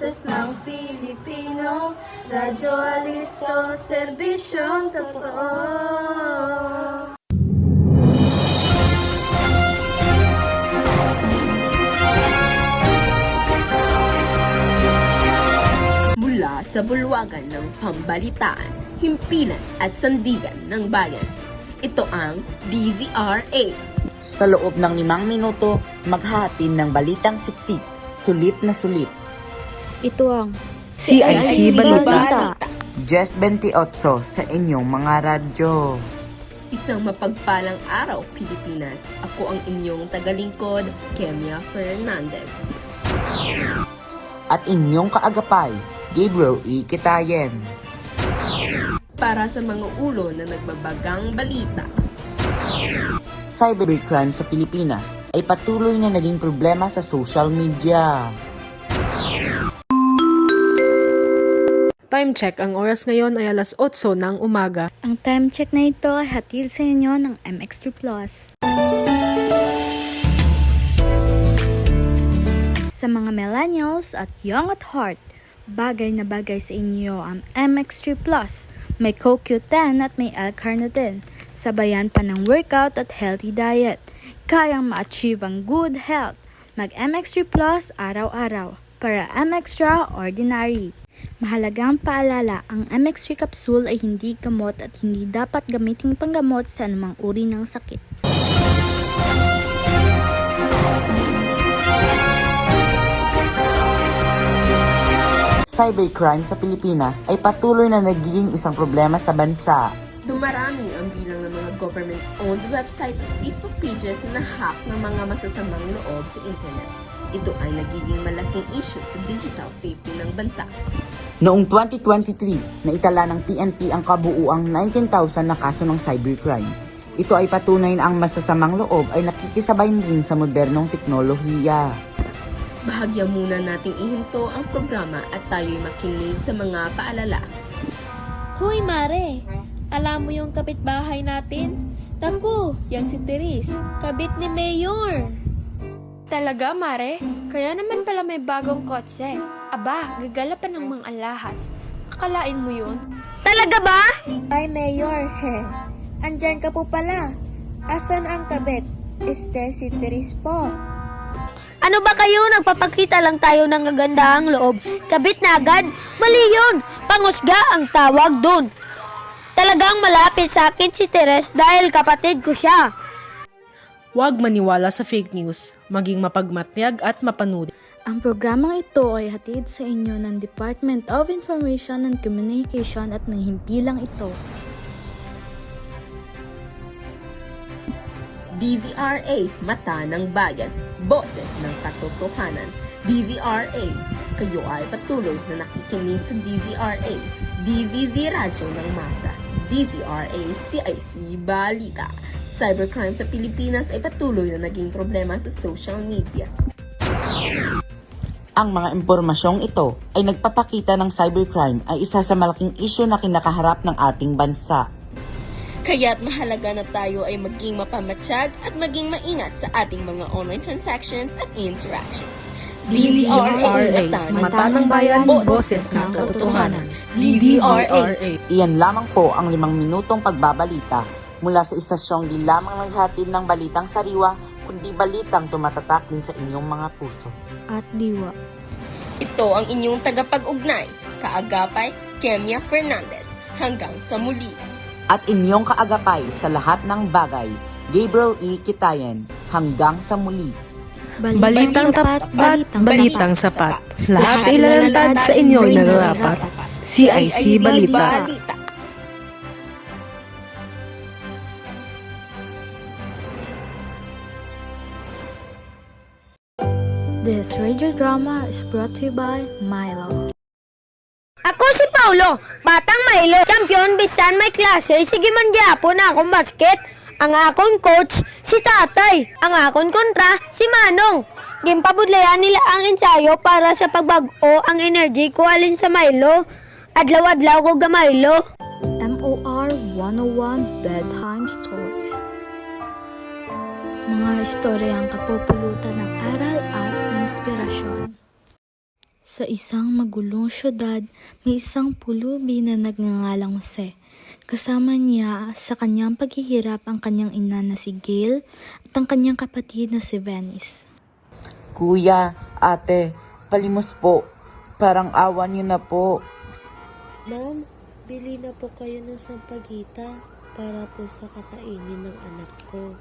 Boses ng Pilipino, Radyo Alisto, serbisyong totoo. Mula sa bulwagan ng pambalitaan, himpilan at sandigan ng bayan, ito ang DZRA. Sa loob ng 5 minuto, maghahatid ng balitang siksik, sulit na sulit. Ito ang CIC Balita. Jess 28 sa inyong mga radyo. Isang mapagpalang araw, Pilipinas. Ako ang inyong tagalingkod, Kemia Fernandez. At inyong kaagapay, Gabriel E. Kitayen. Para sa mga ulo na nagbabagang balita. Cybercrime sa Pilipinas ay patuloy na naging problema sa social media. Time check, ang oras ngayon ay alas 8 ng umaga. Ang time check na ito ay hatid sa inyo ng MX3 Plus. Sa mga millennials at young at heart, bagay na bagay sa inyo ang MX3 Plus. May CoQ10 at may L-carnitine. Sabayan pa ng workout at healthy diet. Kayang ma-achieve ang good health. Mag-MX3 Plus araw-araw para MXtra Ordinary. Mahalagang paalala, ang MX3 capsule ay hindi gamot at hindi dapat gamitin panggamot sa anumang uri ng sakit. Cybercrime sa Pilipinas ay patuloy na nagiging isang problema sa bansa. Dumarami ang bilang ng mga government-owned website at Facebook pages na hack ng mga masasamang loob sa internet. Ito ay nagiging malaking issue sa digital safety ng bansa. Noong 2023, naitala ng PNP ang kabuuang 19,000 na kaso ng cybercrime. Ito ay patunay na ang masasamang loob ay nakikisabay rin sa modernong teknolohiya. Bahagya muna nating ihinto ang programa at tayo'y makinig sa mga paalala. Hoy Mare, alam mo yung kapitbahay natin? Taku, yan si Teres, kabit ni Mayor. Talaga, Mare? Kaya naman pala may bagong kotse. Aba, gagala pa ng mga alahas. Akalain mo yun? Talaga ba? Ay, Mayor, andyan ka po pala. Asan ang kabit? Si Teres po. Ano ba kayo? Nagpapakita lang tayo ng kagandahang loob. Kabit na agad? Mali yun! Pangusga ang tawag dun. Talagang malapit sa akin si Teres dahil kapatid ko siya. Huwag maniwala sa fake news, maging mapagmatyag at mapanuri. Ang programang ito ay hatid sa inyo ng Department of Information and Communication at ng himpilang ito. DZRA, Mata ng Bayan, Boses ng Katotohanan. DZRA, kayo ay patuloy na nakikinig sa DZRA, DZZ Radyo ng Masa, DZRA, CIC Balita. Cybercrime sa Pilipinas ay patuloy na naging problema sa social media. Ang mga impormasyong ito ay nagpapakita ng cybercrime ay isa sa malaking isyu na kinakaharap ng ating bansa. Kaya't mahalaga na tayo ay maging mapamatsyag at maging maingat sa ating mga online transactions at interactions. DZRA, Mata ng Bayan, Boses ng Katotohanan. DZRA. Iyan lamang po ang 5 minutong pagbabalita mula sa istasyong di lamang naghatid ng balitang sariwa, kundi balitang tumatatak din sa inyong mga puso. At diwa. Ito ang inyong tagapag-ugnay, kaagapay, Kemia Fernandez. Hanggang sa muli. At inyong kaagapay sa lahat ng bagay, Gabriel E. Kitayen. Hanggang sa muli. Balitang tapat, balitang sapat. Lahat ay lalantad sa inyo'y nararapat. CIC Balita. This radio drama is brought to you by Milo. Ako si Paulo, batang Milo, champion bisan may klase, sige man gyapon na akong basket. Ang akong coach, si Tatay. Ang akong kontra, si Manong. Gimpabudlayan nila ang ensayo para sa pagbago ang energy ko alin sa Milo. Adlaw-adlaw ko ga Milo. MOR 101 Bedtime Stories. Mga istoryang kapupulutan ng aral at inspirasyon. Sa isang magulong syudad, may isang pulubi na nagngangalang Jose. Kasama niya sa kanyang paghihirap ang kanyang ina na si Gail at ang kanyang kapatid na si Venice. Kuya, ate, palimos po. Parang awa niyo na po. Ma'am, bili na po kayo ng sampagita para po sa kakainin ng anak ko.